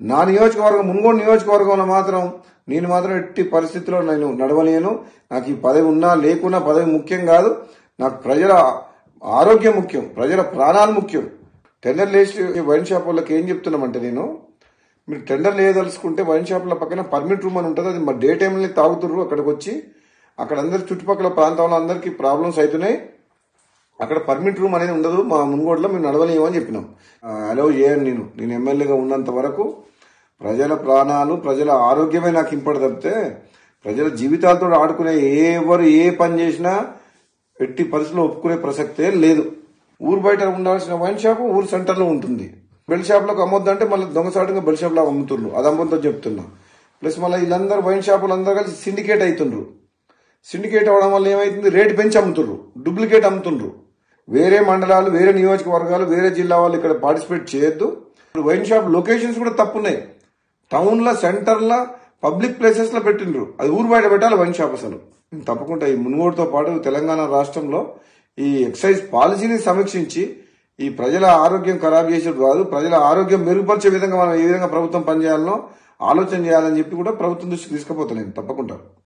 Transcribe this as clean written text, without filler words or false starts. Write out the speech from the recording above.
నా నియోజకవర్గం మున్గోడు నియోజకవర్గంలో మాత్రం నేను మాత్రం ఎట్టి పరిస్థితుల్లో నేను నడవలేను. నాకు ఈ పదవి ఉన్నా లేకున్నా పదవి ముఖ్యం కాదు. నాకు ప్రజల ఆరోగ్యం ముఖ్యం, ప్రజల ప్రాణాలు ముఖ్యం. టెండర్ లేచి వైన్ షాప్ వాళ్ళకి ఏం చెప్తున్నామంటే, నేను మీరు టెండర్ లేదలుచుకుంటే వైన్ షాపుల పక్కన పర్మిట్ రూమ్ అని ఉంటుంది. అది మా డే టైంలో తాగుతుర్రు. అక్కడికి వచ్చి అక్కడ అందరి చుట్టుపక్కల ప్రాంతంలో అందరికీ ప్రాబ్లమ్స్ అవుతున్నాయి. అక్కడ పర్మిట్ రూమ్ అనేది ఉండదు. మా మున్గోడులో మేము నడవలేము అని చెప్పినాం. అలౌ చేయను. నేను ఎమ్మెల్యేగా ఉన్నంత వరకు ప్రజల ప్రాణాలు, ప్రజల ఆరోగ్యమే నాకు ఇంపటి తప్పితే ప్రజల జీవితాలతో ఆడుకునే ఎవరు ఏ పని చేసినా ఎట్టి పరిస్థితుల్లో ఒప్పుకునే ప్రసక్తే లేదు. ఊరు బయట ఉండాల్సిన వైన్ షాప్ ఊరు సెంటర్లో ఉంటుంది. బెల్ షాప్లకు అమ్మొద్దంటే మళ్ళీ దొంగసాటుగా బెల్ షాప్ లో అమ్ముతుండ్రు. అది అమ్మొద్దో చెప్తున్నా. ప్లస్ మళ్ళీ వీళ్ళందరూ వైన్ షాపులు అందరూ కలిసి సిండికేట్ అవుతుండ్రు. సిండికేట్ అవడం వల్ల ఏమైతుంది, రేటు పెంచి అమ్ముతుండ్రు, డూప్లికేట్ అమ్ముతుండ్రు. వేరే మండలాలు, వేరే నియోజకవర్గాలు, వేరే జిల్లా వాళ్ళు ఇక్కడ పార్టిసిపేట్ చేయొద్దు. వైన్ షాప్ లొకేషన్స్ కూడా తప్పున్నాయి. టౌన్ల సెంటర్ల పబ్లిక్ ప్లేసెస్ లో పెట్టిండ్రు. అది ఊరు బయట పెట్టాలి వైన్ షాప్. అసలు తప్పకుండా ఈ మున్గోడుతో పాటు తెలంగాణ రాష్ట్రంలో ఈ ఎక్సైజ్ పాలసీని సమీక్షించి ఈ ప్రజల ఆరోగ్యం ఖరాబ్ చేసేది కాదు, ప్రజల ఆరోగ్యం మెరుగుపరిచే విధంగా మనం ఏ విధంగా ప్రభుత్వం పనిచేయాలనో ఆలోచన చేయాలని చెప్పి కూడా ప్రభుత్వం దృష్టికి తీసుకుపోతాను నేను తప్పకుండా.